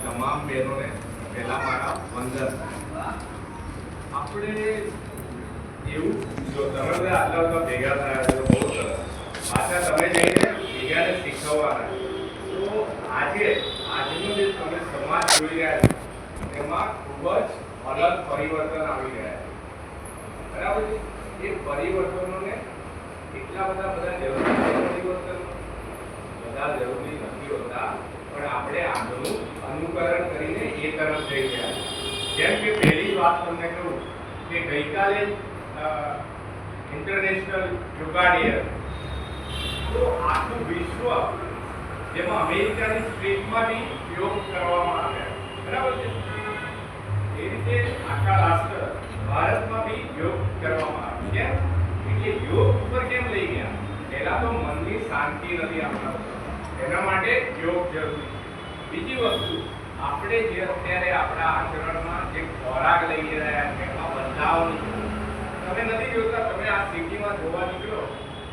તમામ બહેનોને પહેલા મારા વંદન. આપણે એવું જો તમે બધા આટલા બધા ભેગા થયા છો બહુ સરસ. પાછા તમે જઈને બીજાને શીખવવાના. તો આજનો જે તમે સમાજ જોઈ રહ્યા છો એમાં ખૂબ જ અલગ પરિવર્તન આવી રહ્યા છે. બરાબર છે? એ પરિવર્તનોને એટલા બધા જરૂરી પરિવર્તન બધા જરૂરી નથી હોતા, પણ આપણે આનું અનુકરણ કરીને એ તરફ જઈ રહ્યા છીએ. જેમ કે પહેલી વાત તમને કહું કે ગઈકાલે ઇન્ટરનેશનલ યોગા ડે, તો આખું વિશ્વ જેમાં અમેરિકાની સ્ટેટમાં બી યોગ કરવામાં આવ્યા. બરાબર છે? એ રીતે આખા રાષ્ટ્ર ભારતમાં બી યોગ કરવામાં આવ્યો. કેમ? એટલે યોગ ઉપર કેમ લઈ ગયા? પહેલા તો મનની શાંતિ નથી આપણા, એના માટે યોગ જરૂરી. બીજી વસ્તુ, આપણે જે અત્યારે આપણા આચરણમાં જે ખોરાક લઈ રહ્યા છે એમાં બદલાવ તમે નથી જોતા. તમે આ સિટીમાં જોવા નીકળો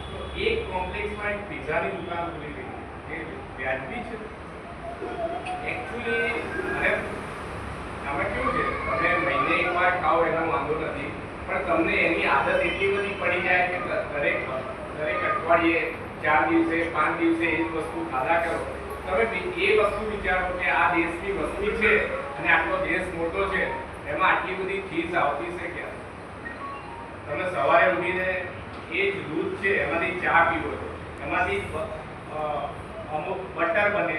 તો એક કોમ્પ્લેક્સમાં એક પિઝાની દુકાન ખુલી ગઈ. એ વ્યાજબી છે એકચ્યુઅલી. અને તમે કેવું છે, તમે મહિને એકવાર ખાઓ એનો વાંધો નથી, પણ તમને એની આદત એટલી બધી પડી જાય કે દરેક અઠવાડિયે 4 દિવસે 5 દિવસે એ જ વસ્તુ ખાધા કરો. તમે એ વસ્તુ વિચારો કે આ દેશની વસ્તી છે અને આટલો દેશ મોટો છે, એમાં આટલી બધી ચીજ આવતી છે ક્યાં? તમે સવારે ઉઠીને એ જ દૂધ છે એમાંથી ચા પીવો છો, એમાંથી અમુક બટર બને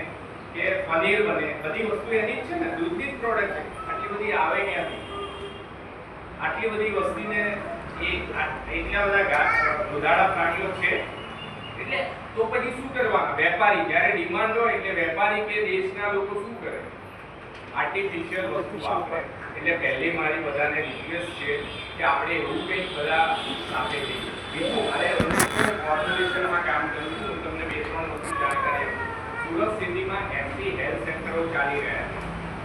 કે પનીર બને, બધી વસ્તુ એની જ છે ને, દૂધની જ પ્રોડક્ટ છે. આટલી બધી આવે ક્યાંથી? આટલી બધી વસ્તીને એટલા બધા દુધાળા પ્રાણીઓ છે. એટલે તો પછી શું કરવાના? વેપારી જ્યારે ડિમાન્ડ હોય એટલે વેપારી કે દેશના લોકો શું કરે? આર્ટિફિશિયલ વસ્તુ વાપરે. એટલે પહેલી મારી બધાને રિક્વેસ્ટ છે કે આપણે એવું કંઈક બધા સાથે જઈએ. બીજું, મારે કોર્પોરેશનમાં કામ કરું છું. હું તમને 2-3 વસ્તુ જાણકારી આપું. સુરત સિટીમાં 80 હેલ્થ સેન્ટરો ચાલી રહ્યા છે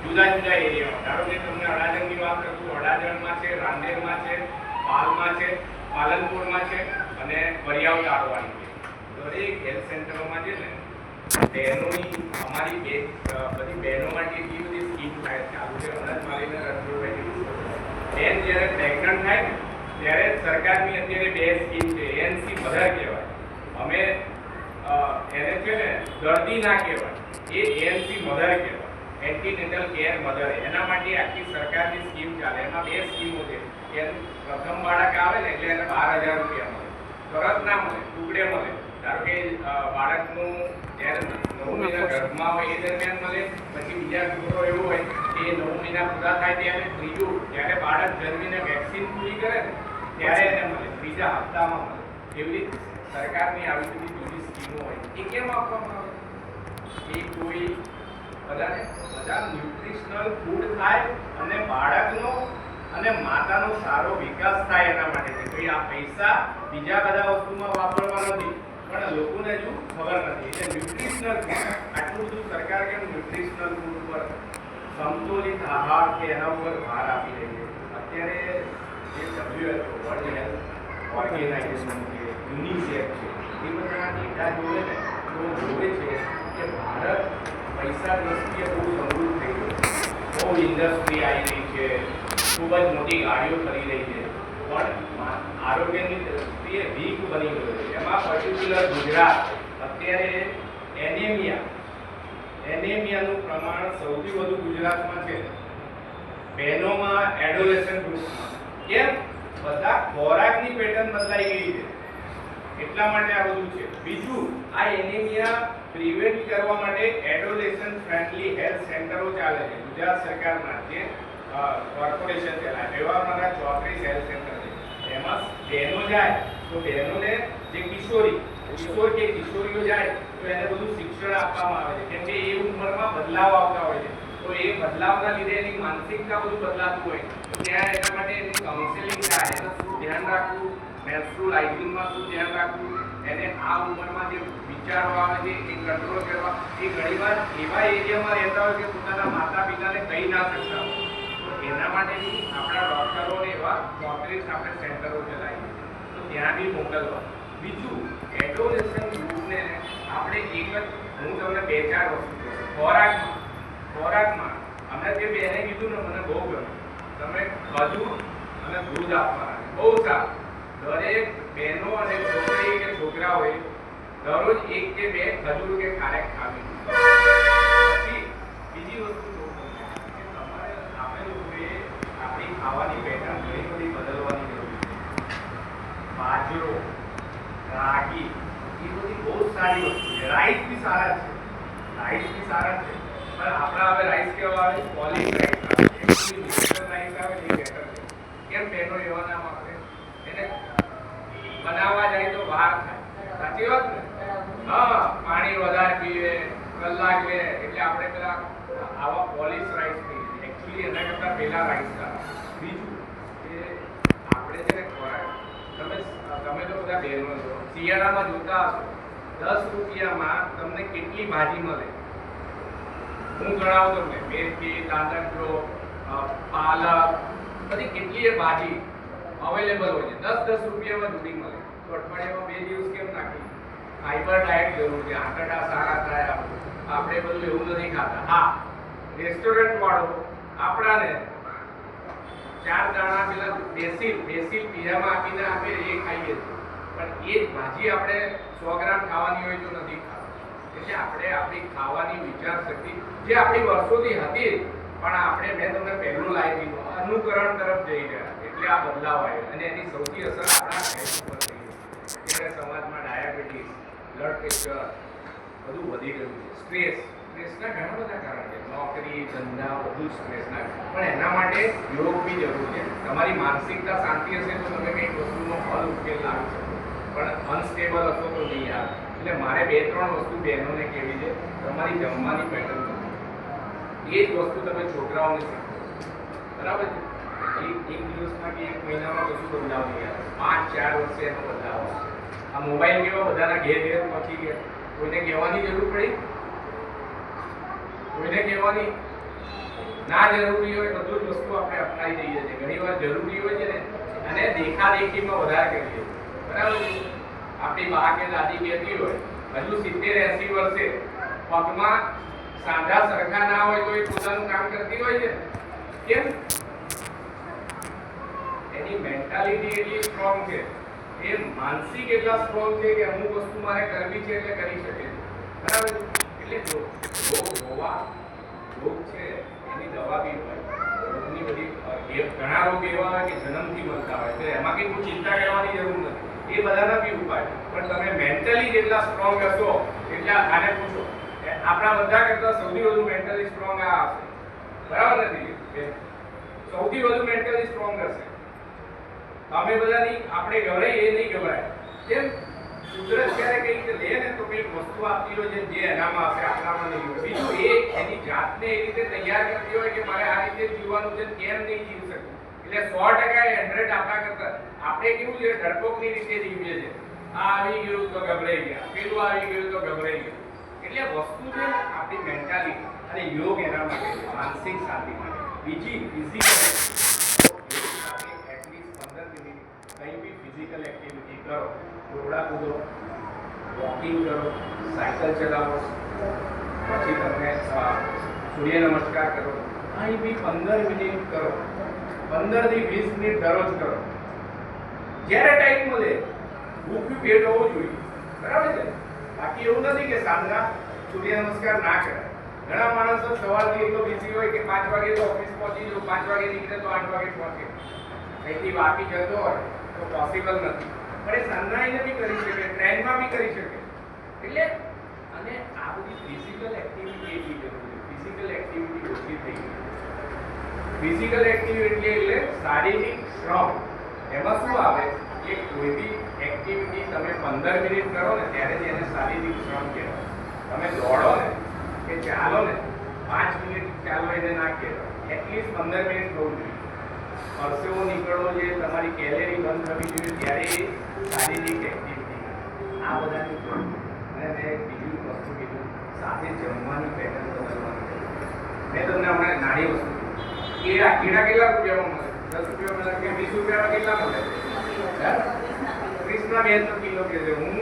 જુદા જુદા એરિયામાં. ધારો કે તમને અડાજણની વાત કરું, અડાજણમાં છે, રાંદેરમાં છે, પાલમાં છે, પાલનપુરમાં છે અને વરિયાવ તારવાની છે. દરેક હેલ્થ સેન્ટરોમાં છે ને બહેનોની, અમારી બધી બહેનો માટે એટલી બધી સ્કીમ થાય ચાલુ છે. અનંતમાલીના રણછોડભાઈ બેન જ્યારે પ્રેગ્નન્ટ થાય ને ત્યારે સરકારની અત્યારે 2 સ્કીમ છે. એએનસી મધર કહેવાય. અમે એને છે ને દર્દી ના કહેવાય, એ એએનસી મધર કહેવાય, એન્ટીનેટલ કેર મધર. એના માટે આખી સરકારની સ્કીમ ચાલે. એમાં 2 સ્કીમો છે. પ્રથમ બાળક આવે ને એટલે એને 12,000 રૂપિયા મળે. તરત ના મળે, ટુકડે મળે. ધારો કે બાળકનું જ્યારે 9 મહિના ગર્ભમાં હોય એ દરમિયાન મળે. પછી બીજા છોકરો એવો હોય કે 9 મહિના પૂરા થાય ત્યારે, ત્રીજું જ્યારે બાળક જન્મીને વેક્સિન પૂરી કરે ને ત્યારે એને મળે, ત્રીજા હપ્તામાં મળે. એવી રીતે સરકારની આવી બધી જુદી સ્કીમો હોય. એ કેમ આપવામાં આવે? એ કોઈ બધા ન્યુટ્રિશનલ ફૂડ થાય અને બાળકનો અને માતાનો સારો વિકાસ થાય એના માટે છે. તો આ પૈસા બીજા બધા વસ્તુમાં વાપરવા નથી, પણ લોકોને હજુ ખબર નથી. એટલે ન્યુટ્રિશનલ આટલું બધું સરકાર કેમ ન્યુટ્રિશનલ ફૂડ પર, સમતોલિત આહાર કે એના ઉપર ભાર આપી રહી છે. અત્યારે જે WHO વર્લ્ડ હેલ્થ ઓર્ગેનાઇઝેશન છે, યુનિસેફ છે, એ બધા ડેટા જોવે ને તો જોવે છે કે ભારત પૈસા દ્રષ્ટિએ બહુ સમૃદ્ધ થઈ ગયું. બહુ ઇન્ડસ્ટ્રી આવી રહી છે, ખૂબ જ મોટી ગાડીઓ ખરી રહી છે, પણ આરોગ્યની દ્રષ્ટિએ વીક બની ગયું છે. એમાં પર્ટિક્યુલર ગુજરાત અત્યારે એનેમિયાનું પ્રમાણ સૌથી વધુ ગુજરાતમાં છે. બહેનોમાં, એડોલેસન્ટ ગ્રુપમાં. કેમ? બધા ખોરાકની પેટર્ન બદલાઈ ગઈ છે, એટલા માટે આ બધું છે. બીજું, આ એનેમિયા પ્રિવેન્ટ કરવા માટે એડોલેસન્ટ ફ્રેન્ડલી હેલ્થ સેન્ટરો ચાલે છે ગુજરાત સરકારના, જે કોર્પોરેશન ચલાવે. એવા મારા 34 હેલ્થ સેન્ટર છે. એમાં બહેનો જાય તો બહેનોને જે કિશોર કે કિશોરીઓ જાય તો એને બધું શિક્ષણ આપવામાં આવે છે. કેમ કે એ ઉંમરમાં બદલાવ આવતા હોય છે. તો એ બદલાવના લીધે એની માનસિકતા બધું બદલાતું હોય, તો ત્યાં એના માટે એની કાઉન્સેલિંગ થાય. એને શું ધ્યાન રાખવું, મેન્સ્ટ્રુઅલ હાઇજીનમાં શું ધ્યાન રાખવું, એને આ ઉંમરમાં જે વિચારો આવે છે એ કંટ્રોલ કરવા. એ ઘણીવાર એવા એરિયામાં રહેતા હોય કે પોતાના માતા પિતાને કહી ના શકતા હોય, તો એના માટેની આપણા ડૉક્ટરોને એવા 34 આપણે સેન્ટરો ચલાવીએ, તો ત્યાં બી મોકલવા. બીજું, એડોલેસન્ટ ગ્રુપને આપણે એક જ, હું તમને 2-4 વસ્તુ ખોરાકમાં હમણાં જે બેને કીધું ને મને બહુ ગમ્યું. તમે ખજૂર અને દૂધ આપવાના બહુ સારું. દરેક બહેનો અને છોકરી કે છોકરાઓએ દરરોજ એક કે બે ખજૂર કે ખારેક ખાવી. પછી બીજી વસ્તુ કે તમારે આપણે લોકોએ આપણી ખાવાની પેટર્ન ઘણી બધી બદલવાની જરૂર છે. બાજરો, રાગી એ બધી બહુ સારી વસ્તુ છે. રાઈસ બી સારા છે, રાઈસ બી સારા છે, પણ આપણા હવે રાઈસ કેવા આવે? પોલિશ રાઈસ આવે. એકચ્યુઅલી મિક્સર રાઈસ આવે ને એ બેટર છે. કેમ બહેનો એવા નામ આપે? એને બનાવવા જાય તો વાર થાય. સાચી વાત ને? હા, પાણી વધારે પીવે, કલાક લે, એટલે આપણે પેલા આવા પોલિશ રાઈસ પીએ. એકચ્યુઅલી એના કરતાં પહેલા રાઈસ સારા. બીજું કે આપણે છે ને ખોરાક તમે તો બધા બહેનો છો, શિયાળામાં જોતા હશો 10 રૂપિયામાં તમને કેટલી ભાજી મળે. હું ગણાવું તમને: મેથી, દાંડકો, પાલક, બધી કેટલી ભાજી અવેલેબલ હોય છે. 10 રૂપિયામાં જુદી મળે. તો અઠવાડિયામાં 2 દિવસ કેમ નાખી? ફાઈબર ડાયટ જરૂર છે. આંતરડા સારા થાય. આપણે બધું એવું નથી ખાતા. હા, રેસ્ટોરન્ટ વાળો આપણાને 4 દાણા પેલા બેસિલ પીઝામાં આપીને આપે, એ ખાઈએ છીએ. પણ એ જ ભાજી આપણે 100 ગ્રામ ખાવાની હોય તો નથી ખાવા. એટલે આપણે આપણી ખાવાની વિચારશક્તિ જે આપણી વર્ષોથી હતી, પણ આપણે મેં તમને પહેલું લાવી દીધું, અનુકરણ તરફ જઈ રહ્યા. એટલે આ બદલાવ આવ્યો અને એની સૌથી અસર આપણા હેલ્થ ઉપર થઈ છે. અત્યારે સમાજમાં ડાયાબિટીસ, બ્લડ પ્રેશર બધું વધી ગયું છે. સ્ટ્રેસના ઘણા બધા કારણ છે. નોકરી, ધંધા, બધું સ્ટ્રેસના. પણ એના માટે યોગ બી જરૂર છે. તમારી માનસિકતા શાંતિ હશે તો તમે કંઈક વસ્તુનો હલ ઉકેલ લાવી શકો, પણ અનસ્ટેબલ હશો તો નહીં આવે. એટલે મારે 2-3 વસ્તુ બહેનોને કહેવી છે. તમારી જમવાની પેટર્ન એ જ વસ્તુ તમે છોકરાઓને શીખો. બરાબર છે? એક દિવસમાં કે 1 મહિનામાં કશું બદલાવ નહીં આવે. 5-4 વર્ષે એનો બદલાવ આવશે. આ મોબાઈલ કેવો બધાના ઘેર પહોંચી ગયા. કોઈને કહેવાની જરૂર પડી? કોઈને કહેવાની ના જરૂરી હોય બધું જ વસ્તુ આપણે અપનાવી દઈએ છીએ. ઘણી વાર જરૂરી હોય છે ને, અને દેખાદેખીમાં વધારે કરીએ છીએ. બરાબર છે? આપણી બા કે દાદી કહેતી હોય હજુ 70-80 વર્ષે પગમાં સાંધા સરખા ના હોય તો એ પોતાનું કામ કરતી હોય છે. કેમ? એની મેન્ટાલિટી એટલી સ્ટ્રોંગ છે, એ માનસિક એટલા સ્ટ્રોંગ છે કે અમુક વસ્તુ મારે કરવી છે એટલે કરી શકે છે. બરાબર? એટલે રોગ છે એની દવા બી હોય. રોગની બધી ઘણા રોગ એવા હોય કે જન્મથી મળતા હોય તો એમાં કંઈ કોઈ ચિંતા કરવાની જરૂર નથી. એ બધાના બી ઉપાય. પણ તમે મેન્ટલી જેટલા સ્ટ્રોંગ હશો એટલા આને પૂછો, આપણા બધા કરતા સૌથી વધુ મેન્ટલી સ્ટ્રોંગ આ હશે. બરાબર નથી? સૌથી વધુ મેન્ટલી સ્ટ્રોંગ હશે. તમે બધાની આપણે ગભરાય એ નહીં ગભરાય. કેમ? કુદરત જ્યારે કંઈક લે ને તો કંઈક વસ્તુ આપતી હોય જે એનામાં હશે, આપણામાં નહીં હોય. બીજું એ એની જાતને એ રીતે તૈયાર કરતી હોય કે મારે આ રીતે જીવવાનું છે, કેમ નહીં જીવી શકું. એટલે 100% આપણા કરતા આપણે કેવું છે, ડરપોકની રીતે જીવીએ છીએ. આ આવી ગયું તો ગભરાઈ ગયા, પેલું આવી ગયું તો ગભરાઈ ગયા. એટલે વસ્તુ છે આપણી મેન્ટાલિટી, અને યોગ એના માટે છે, માનસિક શાંતિ માટે. બીજી ફિઝિકલ એટલીસ્ટ 15 મિનિટ કંઈ બી ફિઝિકલ એક્ટિવિટી કરો. દોડા કૂદો, વોકિંગ કરો, સાયકલ ચલાવો, પછી તમે સૂર્ય નમસ્કાર કરો. અહીં બી 15 મિનિટ કરો. 15 થી 20 મિનિટ દરરોજ કરો. જ્યારે ટાઈમ મળે ભૂખ્યું પેટ હોવું જોઈએ. બરાબર છે? બાકી એવું નથી કે સાંજના સૂર્ય નમસ્કાર ના કરે. ઘણા માણસો સવારથી એટલો બિઝી હોય કે 5 વાગે તો ઓફિસ પહોંચી જવું, 5 વાગે નીકળે તો 8 વાગે પહોંચે. અહીંથી વાપી જતો હોય તો પોસિબલ નથી. પણ એ સાંજના બી કરી શકે, ટ્રેનમાં બી કરી શકે. એટલે અને આ બધી ફિઝિકલ એક્ટિવિટી એટલી જરૂરી છે. ફિઝિકલ એક્ટિવિટી ઓછી થઈ ગઈ. ફિઝિકલ એક્ટિવિટી એટલે શારીરિક શ્રમ. એમાં શું આવે કે કોઈ બી એક્ટિવિટી તમે 15 મિનિટ કરો ને ત્યારે જ એને શારીરિક શ્રમ કહેવાય. તમે દોડો ને કે ચાલો ને 5 મિનિટ ચાલો એને ના કહેવાય. એટલીસ્ટ 15 મિનિટ થવું જોઈએ. પરસેવો નીકળવો જોઈએ, તમારી કેલેરી બંધ થવી જોઈએ, ત્યારે શારીરિક એક્ટિવિટી. આ બધાની અને મેં બીજું વસ્તુ કીધું સાથે જમવાની પેટર્ન બદલવાની. મેં તમને હમણાં નાની વસ્તુ કેળા કેટલા રૂપિયામાં મળે? 10 રૂપિયા મળે કે 20 રૂપિયામાં કેટલા મળે? 30ના 2 તો કિલો કે છે. હું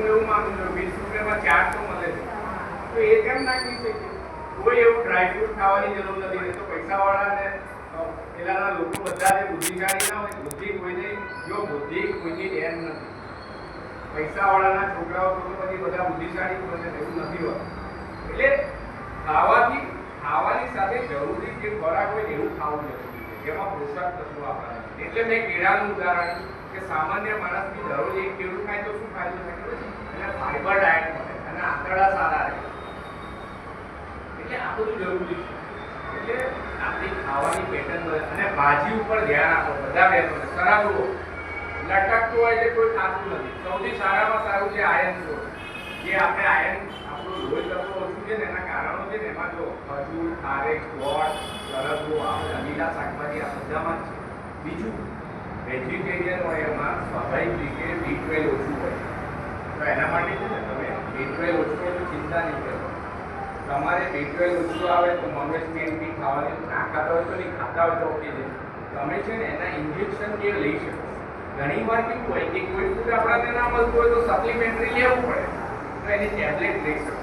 એવું માનું છું 20 રૂપિયામાં 4 તો મળે છે. તો એ કેમ નાખી શકીએ? કોઈ એવું ડ્રાયફ્રૂટ ખાવાની જરૂર નથી. નહીં તો પૈસાવાળા ને પેલાના લોકો બધા જે બુદ્ધિશાળી ના હોય, બુદ્ધિ કોઈને જો બુદ્ધિ કોઈની ડેન નથી. પૈસાવાળાના છોકરાઓ તો પછી બધા બુદ્ધિશાળી બને એવું નથી હોતું. એટલે ખાવાની સાથે જરૂરી જે ખોરાક હોય એવું ખાવું જરૂરી છે, જેમાં પોષક તત્વો આપણા. એટલે મેં કેળાનું ઉદાહરણ કે સામાન્ય માણસની દરરોજ એક કેળું ખાય તો શું ફાયદો થાય? એને ફાઈબર ડાયટ મળે અને આંતરડા સારા રહે. એટલે આ બધું જરૂરી છે. એટલે આપણી ખાવાની પેટર્ન અને ભાજી ઉપર ધ્યાન આપો. બધા બહેનોને ખરાબ લટકતું હોય છે કોઈ ખાતું નથી. સૌથી સારામાં સારું છે આયર્ન સોર્સ. જે આપણે આયર્ન આપણું લોહી તત્વો ઓછું છે ને એના કારણો છે ને એમાં જો ખજૂર, ખારેક, ગોળ, સરગવો, આ લીલા શાકભાજી આ બધામાં જ છે. બીજું વેજીટેરિયન હોય એમાં સ્વાભાવિક રીતે B12 ઓછું હોય. તો એના માટે છે ને તમે B12 ઓછું હોય તો ચિંતા નહીં કરો. તમારે B12 ઓછું આવે તો નોનવેજ બી ખાવાની ના ખાતા હોય તો નહીં, ખાતા હોય તો ઓકે છે. તમે છે ને એના ઇન્જેક્શન જે લઈ શકો. ઘણી વાર કેવું હોય કે કોઈ ફૂડ આપણાને ના મળતું હોય તો સપ્લિમેન્ટરી લેવું પડે, તો એની ટેબ્લેટ લઈ શકો.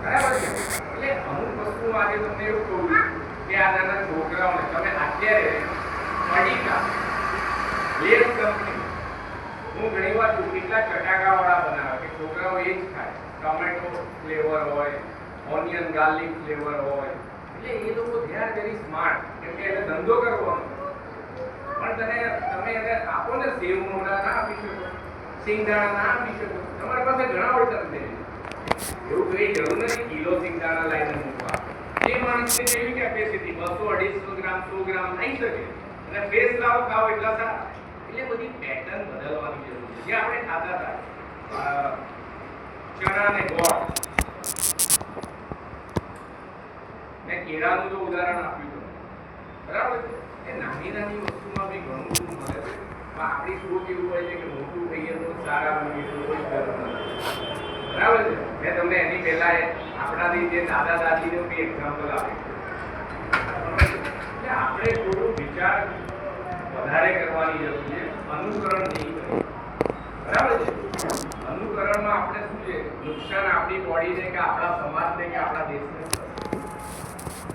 બરાબર છે? એટલે અમુક વસ્તુ આજે તમને એવું કહું કે આ નાના છોકરાઓને તમે અત્યારે પડીકા લેસ કંપની હું ઘણી વાર કેટલા ચટાકાવાળા બનાવે કે છોકરાઓ એ જ ખાય. ટોમેટો ફ્લેવર હોય, ઓનિયન ગાર્લિક ફ્લેવર હોય. એટલે એ લોકો દે આર વેરી સ્માર્ટ, કેમ કે એને ધંધો કરવાનો. પણ તમે એને આપો ને સેવ મોડા ના આપી શકો, સિંગદાણા ના આપી શકો. તમારી પાસે ઘણા ઓપ્શન છે. એવું કઈ જરૂર નથી કિલો સિંગદાણા લાવીને મૂકવા. જે માણસની જેવી કેપેસિટી 200-250 ગ્રામ 100 ગ્રામ થઈ શકે અને ફ્રેશ લાવો ખાઓ એટલા સારા. એટલે બધી પેટર્ન બદલવાની જરૂર છે. જે આપણે ખાતા હતા ચણા ને ગોળ, મેં કેળાનું જો ઉદાહરણ આપ્યું બરાબર છે. એ નાની નાની વસ્તુમાં બી ઘણું બધું મળે છે. પણ આપણી સોચ એવું હોય છે કે મોટું થઈએ તો સારા બનીએ તો કોઈ જરૂર નથી. બરાબર છે? મેં તમને એની પહેલા આપણાથી જે દાદા દાદીનું બી એક્ઝામ્પલ આપ્યું. એટલે આપણે થોડું વિચાર વધારે કરવાની જરૂર છે, અનુકરણ નહીં કરવું. બરાબર છે? અનુકરણમાં આપણે શું છે નુકસાન આપણી બોડીને કે આપણા સમાજને કે આપણા દેશને.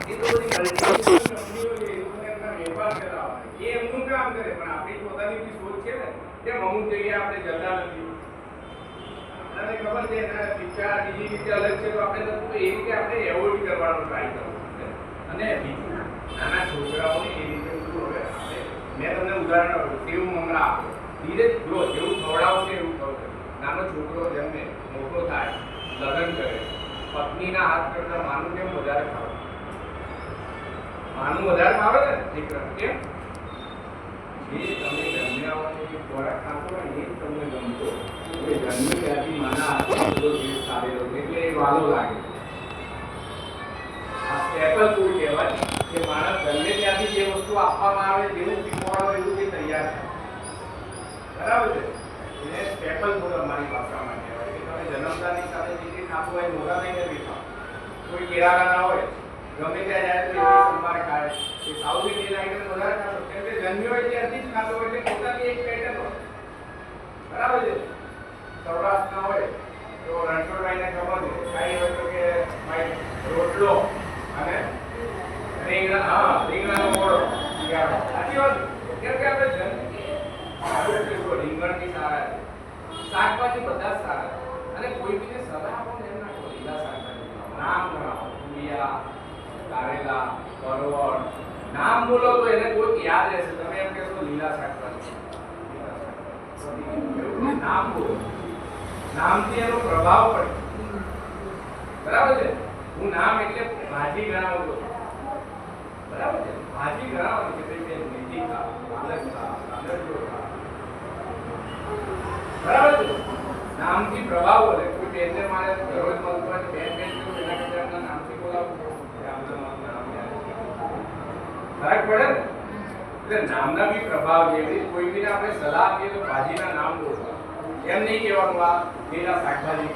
એ તો બધી મલ્ટીનેશનલ કંપનીઓ છે, એ લોકોને એમના વેપાર કરાવવા એ એમનું કામ કરે. પણ આપણી પોતાની બી સોચ છે ને કેમ અમુક જગ્યાએ આપણે જતા નથી. આપણને ખબર છે એના વિચાર બીજી રીતે અલગ છે, તો આપણે તો એ રીતે આપણે એવોઇડ કરવાનો ટ્રાય કરવો. અને બીજું નાના છોકરાઓને એ રીતે શું હવે મેં તમને ઉદાહરણ આપ્યું સેવ મમરા આપ્યો. ધીરે જો જેવું ખવડાવશે એવું ખવડાવશે. નાનો છોકરો જન્મે મોટો થાય લગ્ન કરે પત્નીના હાથ કરતા માનું કેમ વધારે ખાવે? માનું વધારે ભાવે ને દીકરા. કેમ? જે તમે જન્મ્યા હોય જે ખોરાક ખાતો હોય ને એ જ તમને ગમતો. એ જન્મ ત્યાંથી માના હાથમાં બધો ટેસ્ટ સારેલો એટલે એ વાલો લાગે. આ સ્ટેપલ ફૂડ કહેવાય કે માણસ જન્મે ત્યાંથી જે વસ્તુ આપવામાં આવે જેવું શીખવાડો એવું તે તૈયાર થાય. બરાબર છે? એને સ્ટેપલ ફૂડ અમારી ભાષામાં કહેવાય કે તમે જન્મતાની સાથે જે કંઈ ખાતું હોય મોટા થઈને બી ખાઓ. કોઈ કેળાના ના હોય ગમે ત્યાં જાય તો એની સંભાળ ખાય. એ સાઉથ ઇન્ડિયન આઈટમ વધારે ખાતો કેમ કે જન્મ્યો હોય ત્યારથી જ ખાતો હોય એટલે પોતાની એક પેટર્ન હોય. બરાબર છે? સૌરાષ્ટ્રના હોય તો રણછોડભાઈને ખબર છે કાંઈ હોય તો કે ભાઈ રોટલો અને રીંગણાનો ઓળો સાચી વાત. કેમ કે આપણે રીંગણ બી સારા છે, શાકભાજી બધા જ સારા. અને કોઈ બીને સલાહ આપો ને એમ ના કહો લીલા શાકભાજી નામ ગણાવો. તુરિયા, કારેલા, પરવળ નામ બોલો તો એને કોઈ યાદ રહેશે. તમે એમ કહેશો લીલા શાકભાજી નામ બોલો, નામથી એનો પ્રભાવ પડે. બરાબર છે? હું નામ એટલે ભાજી ગણાવું છું. બરાબર છે? ભાજી ગણાવવાની કે ભાઈ મેથી ખા, પાલક ખા, ગાજર ખા. બરાબર છે? નામથી પ્રભાવ પડે. કોઈ બેનને મારે દરરોજ મળતું હોય તો બેન બેન કહ્યું એના કરતા એમના નામથી બોલાવું ફરક પડે ને. એટલે નામના બી પ્રભાવ છે. કોઈ બીને આપણે સલાહ આપીએ તો ભાજીના નામ બોલવા. એમ નહીં કહેવાનું આ લીલા શાકભાજી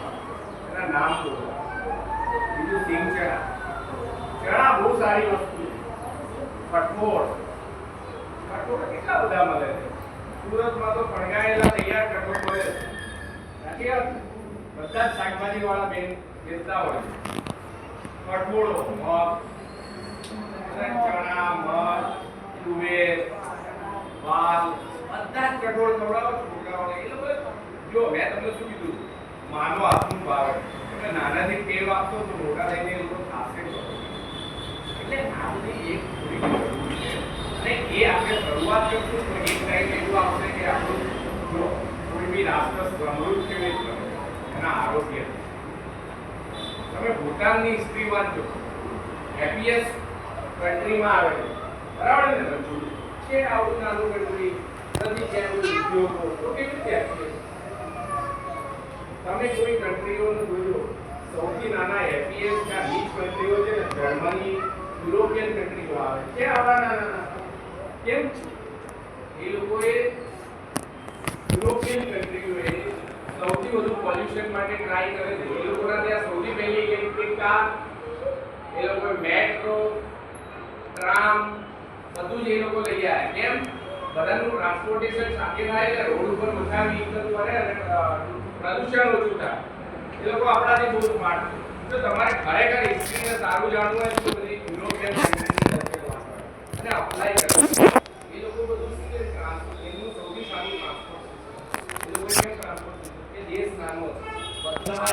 એના નામ બોલવા. બીજું સિંગ ચણા. ચણા બહુ સારી વસ્તુ છે. કઠોળ કેટલા બધા મળે છે. સુરતમાં તો ફણગાયેલા તૈયાર કઠોળ મળે છે. સાચી વાત? બધા જ શાકભાજી વાળા બેન વેચતા હોય છે. કઠોળો, મગ, અને ચણા, મગ, તુવેર, વાલ, બધા જ કઠોળ ખવડાવો છોકરાઓને. એ લોકો જો મેં તમને શું કીધું, માનો હાથનું ભાવે એટલે નાનાથી ટેવ આપશો તો મોટા થઈને એ લોકો ખાશે જ. એટલે આ બધી એક થોડી જરૂરી છે. અને એ આપણે શરૂઆત કરશું તો એક ટાઈમ એવું આવશે કે આપણું જો કોઈ બી રાષ્ટ્ર સમૃદ્ધ કેવી રીતે બને, એના આરોગ્ય. તમે ભૂટાનની હિસ્ટ્રી વાંચો, હેપીએસ્ટ કન્ટ્રીમાં આવે છે, બરાબર ને? રજૂ છે આવું નાનું કન્ટ્રી નથી, ત્યાં કોઈ ઉદ્યોગો તો કેવી રીતે happiness? તમે કોઈ કન્ટ્રીઓનું જોજો, સૌથી નાના હેપીએસ્ટ ના રીચ કન્ટ્રીઓ છે ને, જર્મની, યુરોપિયન કન્ટ્રીઓ આવે છે. આવા નાના કેમ? એ લોકોએ યુરોપિયન કન્ટ્રીઓએ સૌથી વધુ પોલ્યુશન માટે ટ્રાય કરે છે. એ લોકોના ત્યાં સૌથી પહેલી ઇલેક્ટ્રિક કાર, એ લોકોએ મેટ્રો, ટ્રામ, બધું જ એ લોકો લઈ આવ્યા. કેમ? બધાનું ટ્રાન્સપોર્ટેશન સાથે થાય એટલે રોડ ઉપર ઓછા વ્હીકલ ફરે અને પ્રદૂષણ ઓછું થાય. એ લોકો આપણાથી બહુ સ્માર્ટ છે. તો તમારે ખરેખર હિસ્ટ્રીને સારું જાણવું હોય તો બધી યુરોપિયન કન્ટ્રીની અને અપ્લાય કરવું. એ લોકો બધું શું કે ટ્રાન્સપોર્ટ, એનું સૌથી સારું ટ્રાન્સપોર્ટ. એ લોકો કેમ ટ્રાન્સપોર્ટ કે દેશ નાનો હતો, બધા